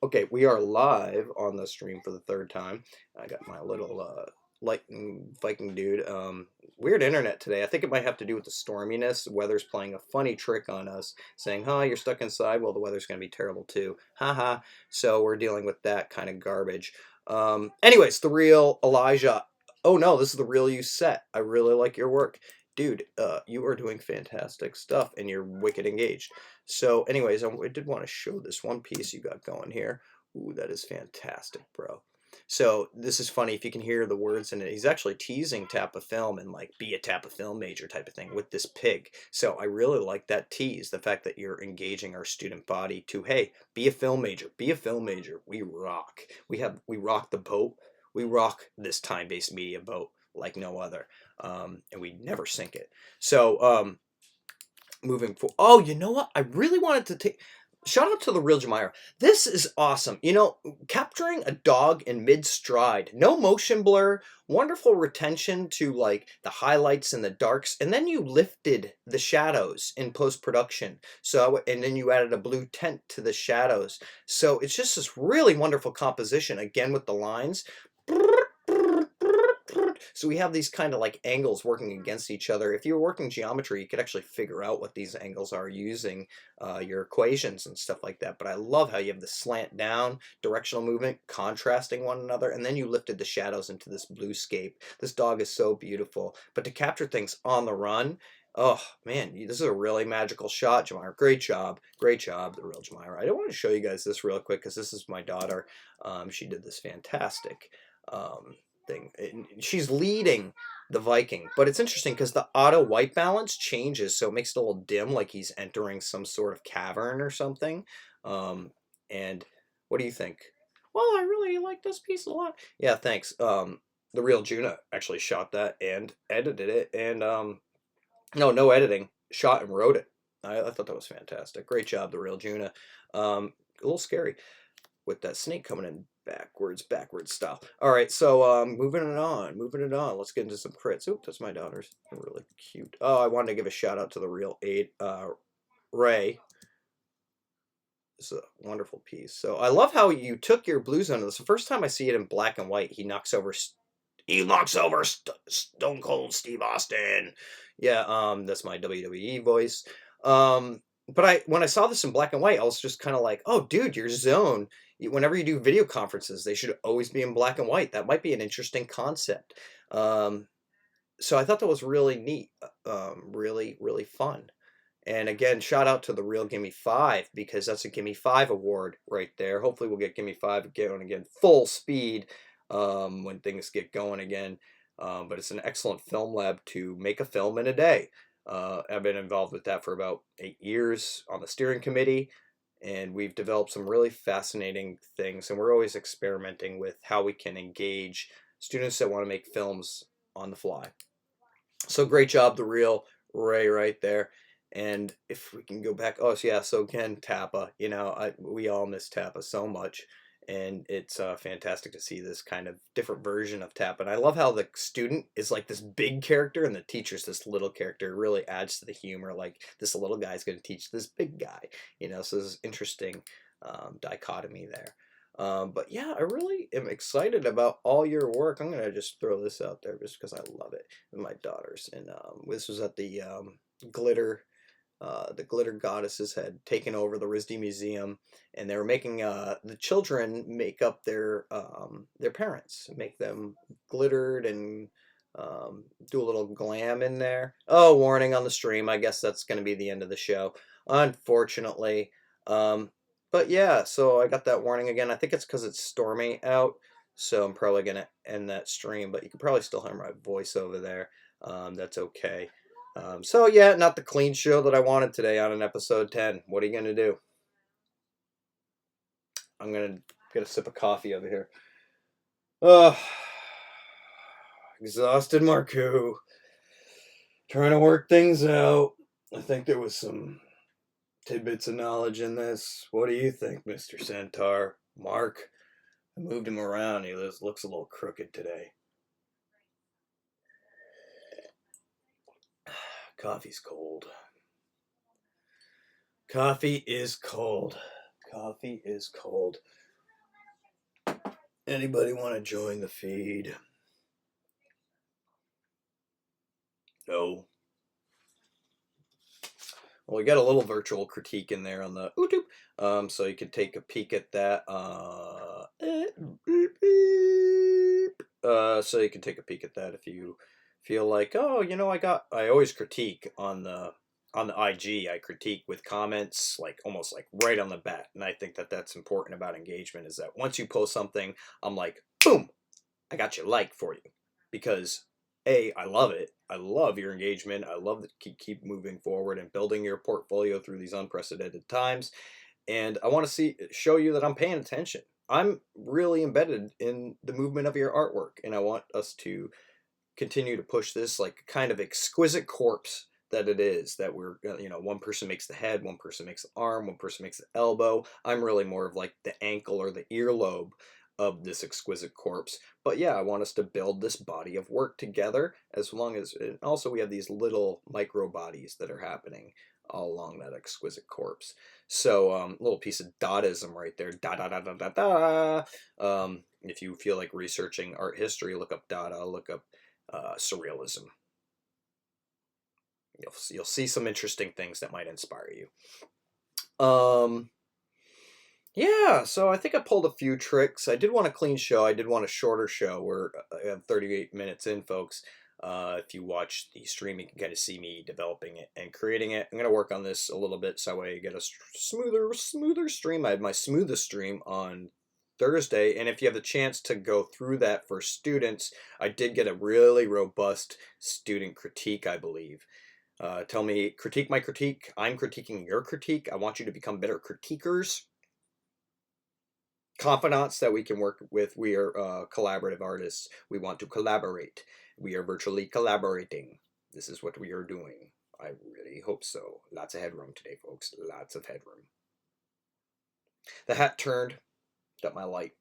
Okay, we are live on the stream for the third time. I got my little lightning Viking dude. Weird internet today. I think it might have to do with the storminess. The weather's playing a funny trick on us, saying, "Huh, you're stuck inside." Well, the weather's going to be terrible too. Haha. So we're dealing with that kind of garbage. Anyways, the real Elijah. Oh no, this is the real you set. I really like your work. Dude, you are doing fantastic stuff and you're wicked engaged. So, anyways, I did want to show this one piece you got going here. Ooh, that is fantastic, bro. So this is funny if you can hear the words in it. He's actually teasing Tappa Film and like be a Tappa Film major type of thing with this pig. So I really like that tease, the fact that you're engaging our student body to, hey, be a film major, be a film major. We rock. We rock the boat. We rock this time-based media boat like no other, and we never sink it. So moving forward. Oh, you know what? I really wanted to take shout out to the real Jamira. This is awesome. Capturing a dog in mid stride, no motion blur, wonderful retention to like the highlights and the darks, and then you lifted the shadows in post production. So, and then you added a blue tint to the shadows. So it's just this really wonderful composition again with the lines. So we have these kind of like angles working against each other. If you were working geometry, you could actually figure out what these angles are using your equations and stuff like that. But I love how you have the slant down, directional movement, contrasting one another, and then you lifted the shadows into this bluescape. This dog is so beautiful. But to capture things on the run, oh man, this is a really magical shot, Jamira. Great job, the real Jamira. I want to show you guys this real quick because this is my daughter. She did this fantastic. Thing. She's leading the Viking, but it's interesting because the auto white balance changes, so it makes it a little dim, like he's entering some sort of cavern or something. And what do you think? Well, I really like this piece a lot. Yeah, thanks. The real Juna actually shot that and edited it, and no editing, shot and wrote it. I thought that was fantastic. Great job, the real Juna. A little scary with that snake coming in backwards style. All right, so moving it on. Let's get into some crits. Oop, that's my daughters. They're really cute. Oh, I wanted to give a shout out to the real Ray. This is a wonderful piece. So I love how you took your blue zone. This is the first time I see it in black and white. He knocks over Stone Cold Steve Austin. Yeah, that's my WWE voice. But when I saw this in black and white, I was just kind of like, oh, dude, your zone. Whenever you do video conferences, they should always be in black and white. That might be an interesting concept. So I thought that was really neat, really, really fun. And again, shout out to the real Gimme 5 because that's a Gimme 5 award right there. Hopefully we'll get Gimme 5 going again full speed when things get going again. But it's an excellent film lab to make a film in a day. I've been involved with that for about 8 years on the steering committee, and we've developed some really fascinating things. And we're always experimenting with how we can engage students that want to make films on the fly. So great job, the real Ray right there. And if we can go back, oh so yeah, so again, Tappa, we all miss Tappa so much, and it's fantastic to see this kind of different version of Tappa. And I love how the student is like this big character and the teacher's this little character. It really adds to the humor. Like this little guy's going to teach this big guy, so there's interesting dichotomy there. But yeah, I really am excited about all your work. I'm gonna just throw this out there just because I love it with my daughters. And this was at glitter, the glitter goddesses had taken over the RISD Museum, and they were making the children make up their parents, make them glittered and do a little glam in there. Oh, warning on the stream. I guess that's gonna be the end of the show, unfortunately. But yeah, so I got that warning again. I think it's because it's stormy out, so I'm probably gonna end that stream. But you can probably still hear my voice over there. That's okay. So yeah, not the clean show that I wanted today on an episode 10. What are you gonna do? I'm gonna get a sip of coffee over here. Oh, exhausted Marcoux. Trying to work things out. I think there was some tidbits of knowledge in this. What do you think, Mr. Centaur? Mark? I moved him around. He looks a little crooked today. Coffee's cold. Coffee is cold. Coffee is cold. Anybody want to join the feed? No. Well, we got a little virtual critique in there on the YouTube, so you can take a peek at that. So you can take a peek at that if you feel like, oh, I always critique on the IG. I critique with comments, like almost like right on the bat, and I think that that's important about engagement. Is that once you post something, I'm like, boom, I got your like for you, because I love it. I love your engagement. I love that keep moving forward and building your portfolio through these unprecedented times. And I want to show you that I'm paying attention. I'm really embedded in the movement of your artwork, and I want us to continue to push this like kind of exquisite corpse that it is. That we're, one person makes the head, one person makes the arm, one person makes the elbow. I'm really more of like the ankle or the earlobe of this exquisite corpse. But yeah, I want us to build this body of work together, as long as, and also we have these little micro bodies that are happening all along that exquisite corpse. So little piece of Dadaism right there. Da da da da da da. If you feel like researching art history, look up Dada, look up surrealism. You'll see some interesting things that might inspire you. Yeah, so I think I pulled a few tricks. I did want a clean show. I did want a shorter show. I have 38 minutes in, folks. If you watch the stream, you can kind of see me developing it and creating it. I'm going to work on this a little bit so that way you get a smoother stream. I had my smoothest stream on Thursday, and if you have the chance to go through that for students, I did get a really robust student critique, I believe. Tell me, critique my critique. I'm critiquing your critique. I want you to become better critiquers, confidants that we can work with. We are collaborative artists. We want to collaborate. We are virtually collaborating. This is what we are doing. I really hope so. Lots of headroom today, folks. Lots of headroom. The hat turned. Got my light.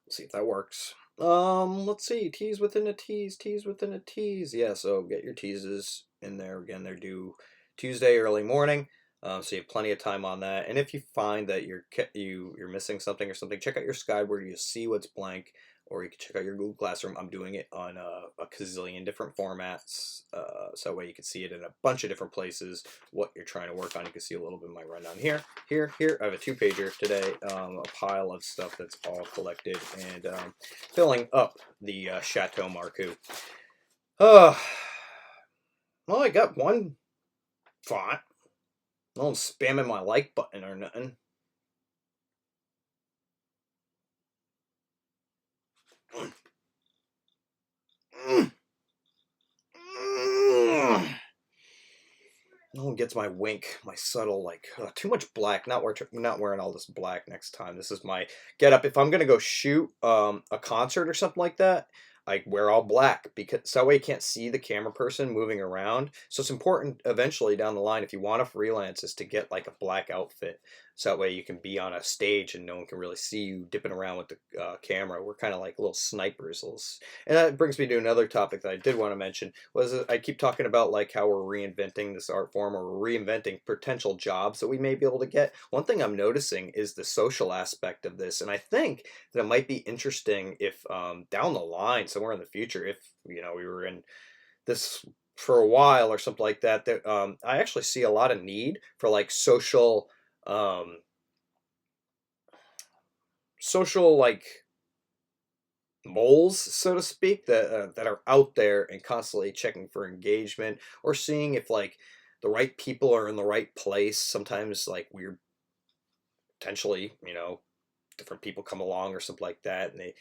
We'll see if that works. Let's see. Tease within a tease. Tease within a tease. Yeah, so get your teases in there. Again, they're due Tuesday early morning. So you have plenty of time on that. And if you find that you're missing something or something, check out your Skyward. You see what's blank, or you can check out your Google Classroom. I'm doing it on a gazillion different formats, so that way you can see it in a bunch of different places. What you're trying to work on, you can see a little bit of my rundown here. I have a 2-pager today, a pile of stuff that's all collected and filling up the Chateau Marcoux. Well, I got one font. No one's spamming my like button or nothing. No one gets my wink, my subtle, like, too much black. Not wearing all this black next time. This is my get up. If I'm gonna go shoot a concert or something like that, I wear all black, because so that way you can't see the camera person moving around. So it's important eventually down the line, if you want to freelance, is to get like a black outfit, so that way you can be on a stage and no one can really see you dipping around with the camera. We're kind of like little snipers. And that brings me to another topic that I did want to mention. I keep talking about like how we're reinventing this art form, or we're reinventing potential jobs that we may be able to get. One thing I'm noticing is the social aspect of this, and I think that it might be interesting if down the line, somewhere in the future, if we were in this for a while or something like that, that I actually see a lot of need for like um, social like moles, so to speak, that are out there and constantly checking for engagement, or seeing if like the right people are in the right place. Sometimes like weird, potentially, different people come along or something like that, and they,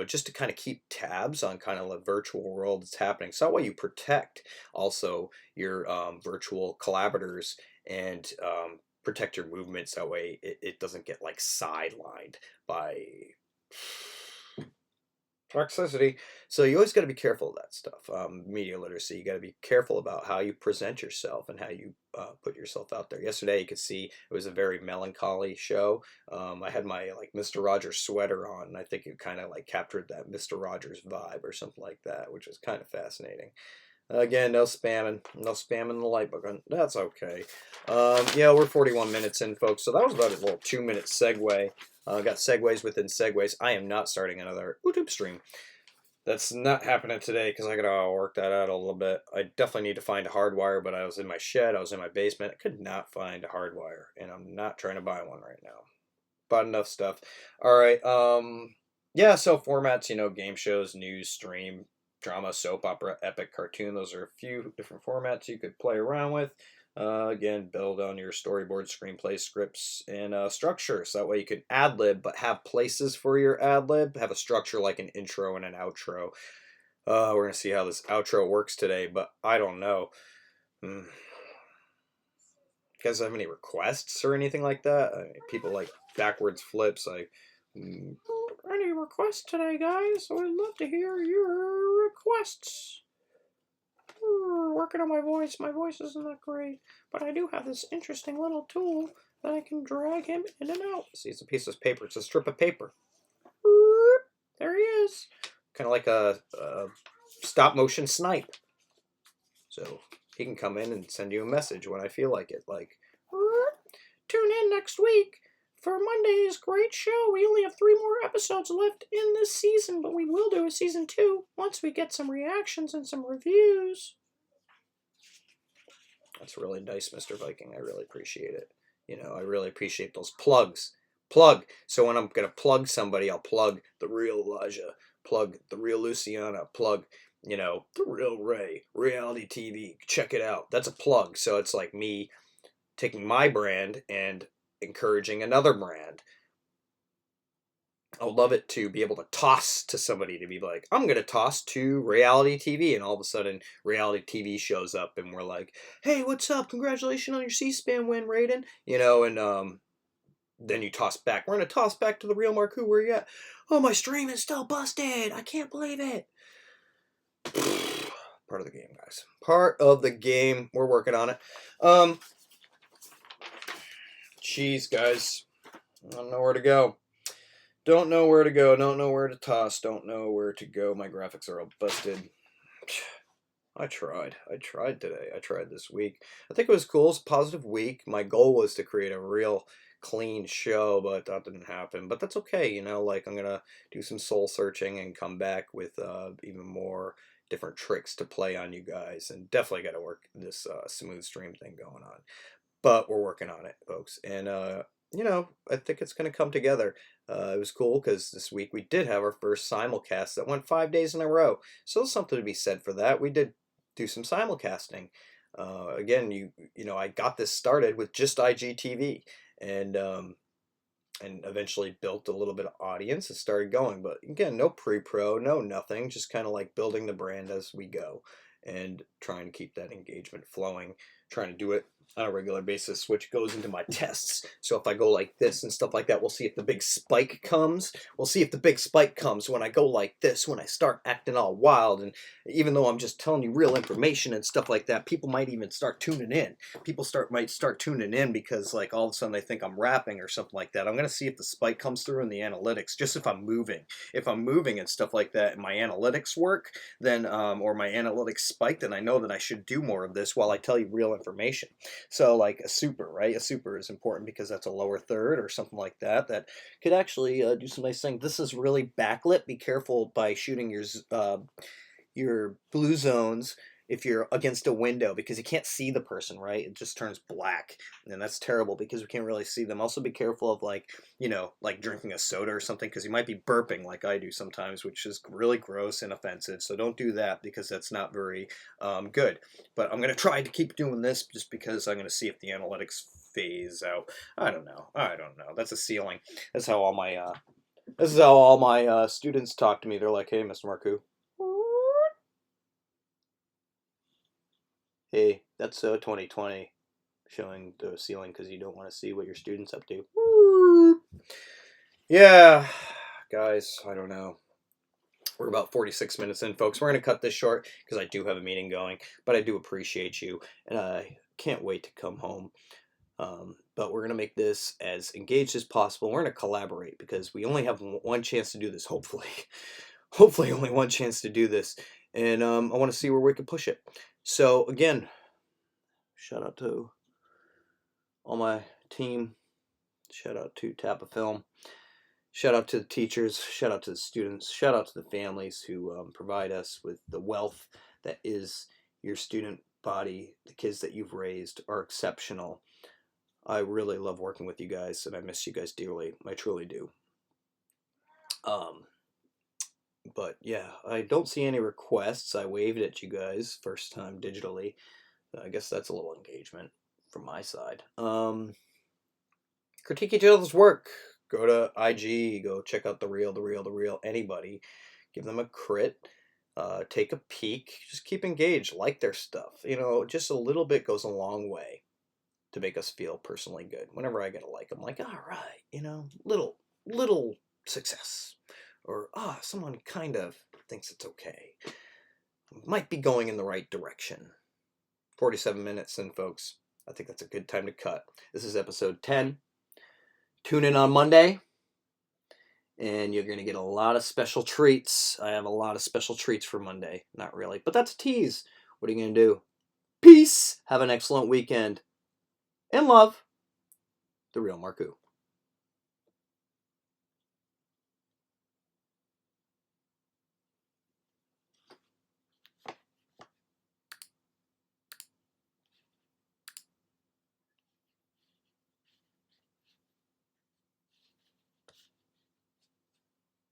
just to kind of keep tabs on kind of the virtual world that's happening. So that way you protect also your virtual collaborators, and protect your movements. That way it doesn't get like sidelined by toxicity. So you always got to be careful of that stuff. Media literacy. You got to be careful about how you present yourself and how you put yourself out there. Yesterday, you could see it was a very melancholy show. I had my like Mr. Rogers sweater on, and I think it kind of like captured that Mr. Rogers vibe or something like that, which was kind of fascinating. Again, no spamming. No spamming the like button. That's okay. Yeah, we're 41 minutes in, folks. So that was about a little 2-minute segue. Got segues within segues. I am not starting another YouTube stream. That's not happening today because I gotta work that out a little bit. I definitely need to find a hardwire, but I was in my shed. I was in my basement. I could not find a hardwire, and I'm not trying to buy one right now. Bought enough stuff. All right. Yeah. So formats, game shows, news, stream, drama, soap opera, epic, cartoon. Those are a few different formats you could play around with. Again, build on your storyboard, screenplay, scripts, and structure. So that way you can ad lib, but have places for your ad lib. Have a structure like an intro and an outro. We're gonna see how this outro works today, but I don't know. You guys have any requests or anything like that? I mean, people like backwards flips, like. Any requests today, guys? I would love to hear your requests. Working on my voice. My voice isn't that great, but I do have this interesting little tool that I can drag him in and out. See, it's a piece of paper. It's a strip of paper. There he is. Kind of like a stop motion snipe. So he can come in and send you a message when I feel like it. Like, tune in next week for Monday's great show. We only have 3 more episodes left in this season, but we will do a season 2 once we get some reactions and some reviews. That's really nice, Mr. Viking. I really appreciate it. I really appreciate those plugs. Plug. So when I'm going to plug somebody, I'll plug the real Elijah, plug the real Luciana, plug, the real Ray, reality TV. Check it out. That's a plug. So it's like me taking my brand and encouraging another brand. I would love it to be able to toss to somebody, to be like, I'm going to toss to reality TV. And all of a sudden, reality TV shows up and we're like, hey, what's up? Congratulations on your C-SPAN win, Raiden. And then you toss back. We're going to toss back to the real Marcoux. Where you at? Oh, my stream is still busted. I can't believe it. Part of the game, guys. Part of the game. We're working on it. Jeez, guys. I don't know where to go. Don't know where to go. Don't know where to toss. Don't know where to go. My graphics are all busted. I tried. I tried today. I tried this week. I think it was cool. It's a positive week. My goal was to create a real clean show, but that didn't happen. But that's okay. Like I'm going to do some soul searching and come back with even more different tricks to play on you guys. And definitely got to work this smooth stream thing going on. But we're working on it, folks. And, I think it's going to come together. It was cool because this week we did have our first simulcast that went 5 days in a row. So there's something to be said for that. We did do some simulcasting. Again, I got this started with just IGTV and eventually built a little bit of audience and started going. But again, no pre-pro, no nothing, just kind of like building the brand as we go and trying to keep that engagement flowing, trying to do it on a regular basis, which goes into my tests. So if I go like this and stuff like that, we'll see if the big spike comes. We'll see if the big spike comes when I go like this, when I start acting all wild. And even though I'm just telling you real information and stuff like that, people might even start tuning in. People might start tuning in because like all of a sudden they think I'm rapping or something like that. I'm going to see if the spike comes through in the analytics, just if I'm moving. If I'm moving and stuff like that and my analytics work, then or my analytics spike, then I know that I should do more of this while I tell you real information. So like a super, right? A super is important because that's a lower third or something like that that could actually do some nice things. This is really backlit. Be careful by shooting your blue zones if you're against a window because you can't see the person, right? It just turns black, and that's terrible because we can't really see them. Also be careful of like drinking a soda or something because you might be burping like I do sometimes, which is really gross and offensive. So don't do that because that's not very good. But I'm going to try to keep doing this just because I'm going to see if the analytics phase out. I don't know. That's a ceiling. That's how all my students talk to me. They're like, hey, Mr. Marcoux. Hey, that's 2020 showing the ceiling because you don't want to see what your student's up to. Yeah, guys, I don't know. We're about 46 minutes in, folks. We're going to cut this short because I do have a meeting going, but I do appreciate you, and I can't wait to come home. But we're going to make this as engaged as possible. We're going to collaborate because we only have one chance to do this, hopefully. Hopefully only one chance to do this. and I want to see where we can push it. So again, shout out to all my team. Shout out to Tappa Film. Shout out to the teachers. Shout out to the students. Shout out to the families who provide us with the wealth that is your student body. The kids that you've raised are exceptional. I really love working with you guys, and I miss you guys dearly. I truly do. But yeah, I don't see any requests. I waved at you guys first time digitally. I guess that's a little engagement from my side. Critique each other's work. Go to IG. Go check out the real. Anybody, give them a crit. Take a peek. Just keep engaged. Like their stuff. Just a little bit goes a long way to make us feel personally good. Whenever I get a like, I'm like, all right, little success, or someone kind of thinks it's okay. Might be going in the right direction. 47 minutes in, folks. I think that's a good time to cut. This is episode 10. Tune in on Monday, and you're going to get a lot of special treats. I have a lot of special treats for Monday. Not really, but that's a tease. What are you going to do? Peace. Have an excellent weekend. And love, the real Marcoux.